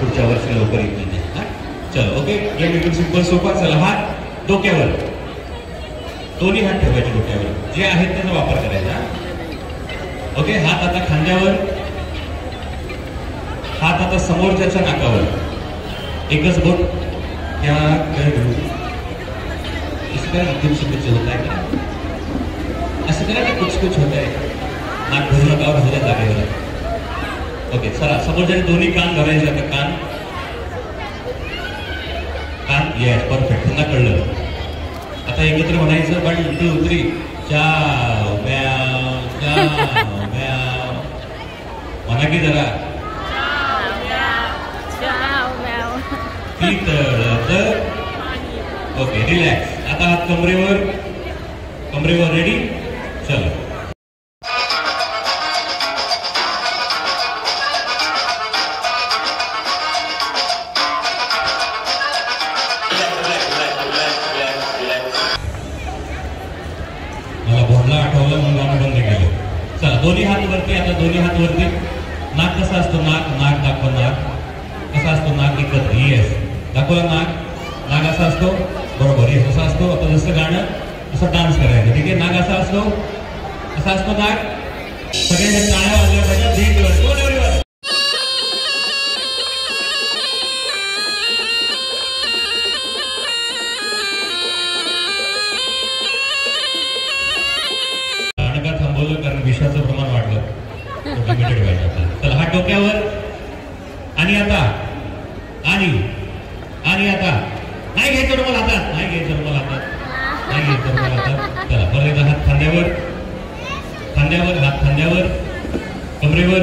पुढच्या वर्षी लवकर येतील ते. चलो ओके, गेम एकदम सिंपल सोपा. चला, हात डोक्यावर, दोन्ही हात ठेवायचे डोक्यावर, जे आहेत त्याचा वापर करायचा. ओके, हात आता खांद्यावर, हात आता समोरच्याच्या नाकावर. एकच बोट. क्या करू इसका एकदम से कुछ होता है क्या? असं करा ना, कुछ कुछ होत आहे. नाक भरू नका, भरू जागेवर. ओके, चला, समोरच्याने दोन्ही कान धरायचे. आता कान, कान, येस, परफेक्ट, त्यांना कळलं. आता एकत्र म्हणायचं 1 2 3 चाव म्याव चाव म्याव. म्हणा की जरा ओके, रिलॅक्स. आता हात कमरेवर, कमरेवर. रेडी, चलो. मला भोंडला आठवलं म्हणून गाणं बंद केलं. चला, दोन्ही हात वरती. आता दोन्ही हात वरती. नाक कसा असतो? नाक, नाक दाखवा. नाक कसा असतो? नाक एकत्र. येस, दाखवला नाक. नाक असा असतो, बरोबर. येस, असा असतो. आता जसं गाणं असं डान्स करायचं. ठीक आहे, नाक असा असतो, असा असतो नाक. सगळ्यांच्या टाळ्या वाजल्या पाहिजे. गाणं का थांबवलं? कारण विषाचं प्रमाण वाढलं. चला, हात डोक्यावर. आणि आता, आणि आता नाही घ्यायचं रुमाल हातात, नाही घ्यायचं रुमाल हातात, नाही घ्यायचं रुमाल हातात. चला, बरं. हात खांद्यावर, खांद्यावर, हात खांद्यावर, कमरेवर.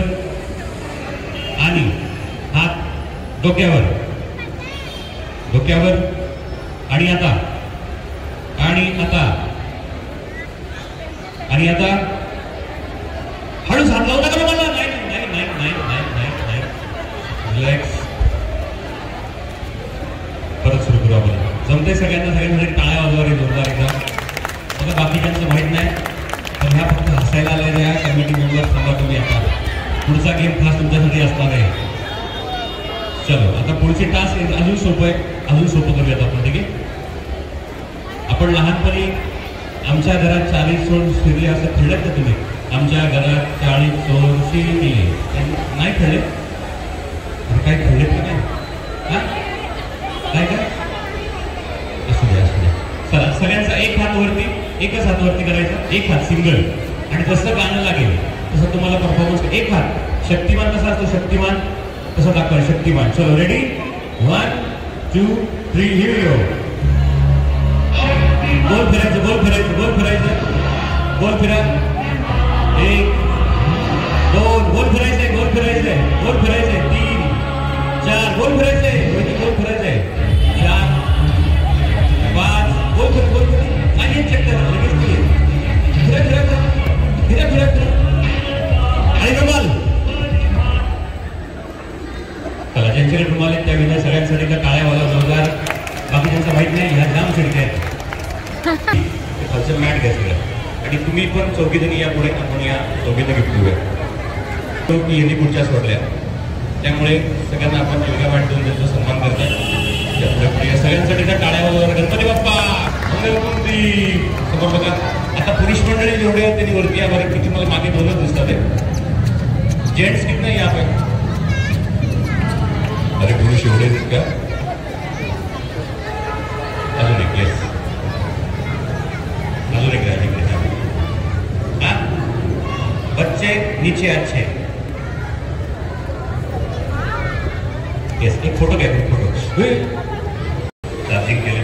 आणि हात डोक्यावर, डोक्यावर. आणि आता, आणि आता, आणि आता. हळूच हात लावू नका रुमाला. नाही नाही नाही नाही नाही नाही नाही. रिलॅक्स. परत सुरू करू आपण. जमते सगळ्यांना? सगळ्यांसाठी टाळ्या वाजवा जोरदार एकदा. बघा, बाकीच्यांचं माहीत नाही, पण ह्या फक्त हसायला आलेल्या कमिटी मेंबर. थांबा तुम्ही. आता पुढचा गेम खास तुमच्यासाठी असणार आहे. चलो, आता पुढचे टास्क अजून सोपं आहे, अजून सोपं करूयात आपण. ठीक आहे. आपण लहानपणी आमच्या घरात 40 सोड शिरले असं खेळत का तुम्ही? आमच्या घरात 40 सोड शिरले नाही खेळले? काय खेळलेत का नाही? हा, काय काय? असू द्या, असू द्या. चला, सगळ्यांचा एक हात वरती, एकच हात वरती करायचा. एक हात सिंगल. आणि जसं गाणं लागेल तसं तुम्हाला परफॉर्मन्स. एक हात शक्तिमान कसा असतो? शक्तिमान तसं दाखवा. शक्तिमान. चलो, रेडी, 1 2 3 हिअर यू. गोल फिरायचं, गोल फिरायचं, गोल फिरायचं, गोल फिरा. 1 2 गोल फिरायचंय, गोल फिरायचंय, गोल फिरायचंय. 3 4 गोल फिरायचंय, गोल फिरायचंय. 4 5 गोल फिर, गोल फिर. आणि चेक करा, लगेच फिरा फिरा फिरा फिरा फिरा. आणि रुमाल. चला, ज्यांच्याकडे रुमाल आहेत त्या विना सगळ्यांसाठी टाळ्या वाजवा जोरदार. बाकी त्यांचं माहित नाही, ह्या जाम चिडक्या आहेत. मॅट घ्या सगळं. आणि तुम्ही पण चौघीजणी या पुढे. आपण या चौघींना गिफ्ट देऊया. तो की यांनी पुढच्या सोडल्या, त्यामुळे सगळ्यांना आपण योगा मॅट देऊन त्यांचा सन्मान करतात. या पुढे पुढे सगळ्यांसाठी त्या टाळ्या वाजवा. गणपती बाप्पा मंगलमूर्ती. समोर बघा. आता पुरुष मंडळी जेवढे आहेत त्यांनी वरती या. बरं, किती मला मागे दोनच दिसतात आहे. जेंट्स किती नाही या पण. अरे, पुरुष एवढे आहेत का? अजून एक. येस, अजून एक. हाँ, बच्चे नीचे अच्छे. यस, एक फोटो घ्या. फोटो चार्जिंग केले.